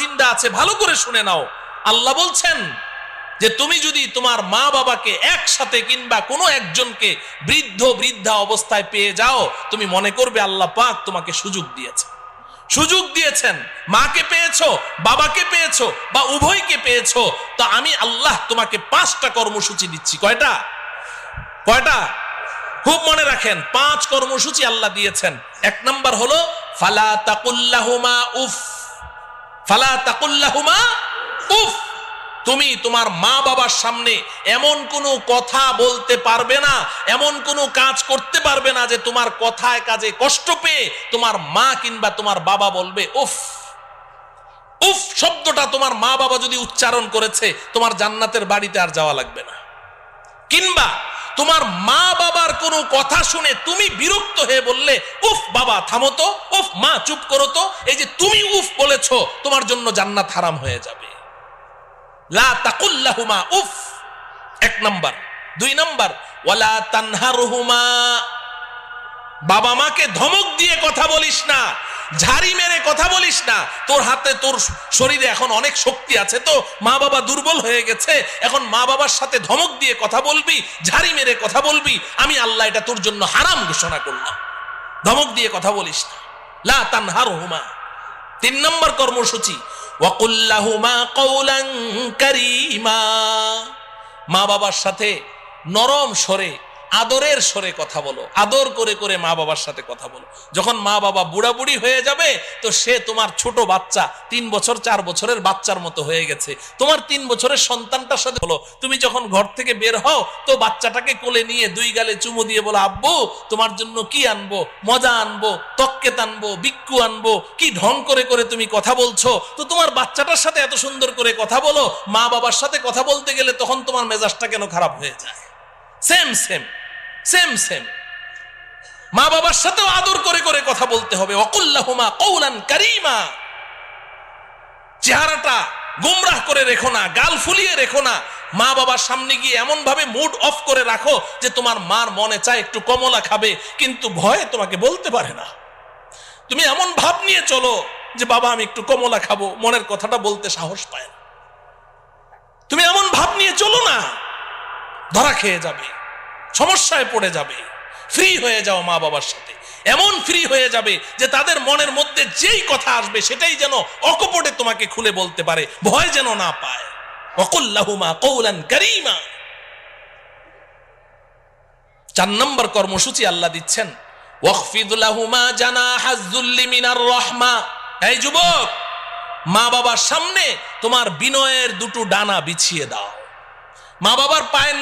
জিন্দা আছে, ভালো করে শুনে নাও। আল্লাহ বলছেন যে তুমি যদি তোমার মা বাবাকে একসাথে কিংবা কোনো একজনকে বৃদ্ধা অবস্থায় পেয়ে যাও, তুমি মনে করবে আল্লাহ পাক তোমাকে সুযোগ দিয়েছেন। মাকে পেয়েছো, বাবাকে পেয়েছো, বা উভয়কে পেয়েছো, তো আমি আল্লাহ তোমাকে 5টা কর্মসূচি দিচ্ছি। কয়টা? খুব মনে রাখেন, 5 কর্মসূচি আল্লাহ দিয়েছেন। 1 নাম্বার হলো ফালা তাকুল্লাহুমা উফ। তুমি তোমার মা বাবার সামনে এমন কোনো কথা বলতে পারবে না, এমন কোনো কাজ করতে পারবে না যে তোমার কথায় কাজে কষ্ট পেয়ে তোমার মা কিংবা তোমার বাবা বলবে উফ। উফ শব্দটা তোমার মা বাবা যদি উচ্চারণ করেছে, তোমার জান্নাতের বাড়িতে আর যাওয়া লাগবে না। কিংবা তোমার মা বাবার কোনো কথা শুনে তুমি বিরক্ত হয়ে বললে উফ বাবা থামো তো, উফ মা চুপ করো তো, এই যে তুমি উফ বলেছো, তোমার জন্য জান্নাত হারাম হয়ে যাবে। লা তাকুল্লাহুমা উফ, 1 নাম্বার। 2 নাম্বার ওয়ালা তানহারহুমা। বাবা মাকে ধমক দিয়ে কথা বলিস না, ঝাড়ি মেরে কথা বলিস না। তোর হাতে, তোর শরীরে এখন অনেক শক্তি আছে, তো মা বাবা দুর্বল হয়ে গেছে, এখন মা বাবার সাথে ধমক দিয়ে কথা বলবি, ঝাড়ি মেরে কথা বলবি, আমি আল্লাহ এটা তোর জন্য হারাম ঘোষণা করলাম। ধমক দিয়ে কথা বলিস না। লা তানহারহুমা। 3 নম্বর কর্মসূচি ওয়াকুল লাহুমা কওলান কারীমা। মা বাবার সাথে নরম স্বরে, আদরের স্বরে কথা বলো, আদর করে করে মা বাবার সাথে কথা বলো। যখন মা বাবা বুড়া বুড়ি হয়ে যাবে, তো সে তোমার ছোট বাচ্চা, 3 বছর 4 বছরের বাচ্চার মতো হয়ে গেছে। তোমার 3 বছরের সন্তানটার সাথে বলো, তুমি যখন ঘর থেকে বের হও, তো বাচ্চাটাকে কোলে নিয়ে 2 গালে চুমু দিয়ে বলো, আব্বু তোমার জন্য কি আনবো, মজা আনবো, তক্কেত আনবো, বিক্কু আনবো, কি ঢং করে করে তুমি কথা বলছো। তো তোমার বাচ্চাটার সাথে এত সুন্দর করে কথা বলো, মা বাবার সাথে কথা বলতে গেলে তখন তোমার মেজাজটা কেন খারাপ হয়ে যায়? সেম মা বাবার সাথেও আদর করে করে কথা বলতে হবে। ওয়াকুল লাহুমা কওলান কারীমা। চেহারাটা গোমরাহ করে রেখো না, গাল ফুলিয়ে রেখো না। মা বাবার সামনে গিয়ে এমন ভাবে মুড অফ করে রাখো যে তোমার মার মনে চায় একটু কমলা খাবে, কিন্তু ভয়ে তোমাকে বলতে পারে না। তুমি এমন ভাব নিয়ে চলো যে বাবা আমি একটু কমলা খাবো, মনের কথাটা বলতে সাহস পায় না। তুমি এমন ভাব নিয়ে চলো না, ধরা খেয়ে যাবে, সমস্যায় পড়ে যাবে। ফ্রি হয়ে যাও মা বাবার সাথে, এমন ফ্রি হয়ে যাবে যে তাদের মনের মধ্যে যেই কথা আসবে সেটাই যেন অকপটে তোমাকে খুলে বলতে পারে, ভয় যেন না পায়। ওয়াকুল লাহুমা কওলান কারীমা। 4 নম্বর কর্মসূচি আল্লাহ দিচ্ছেন ওয়াখফিদ লাহুমা জানাহাজ যুল্লি মিনার রাহমা। এই যুবক, মা বাবার সামনে তোমার বিনয়ের 2টো ডানা বিছিয়ে দাও। মা বাবার পায়ের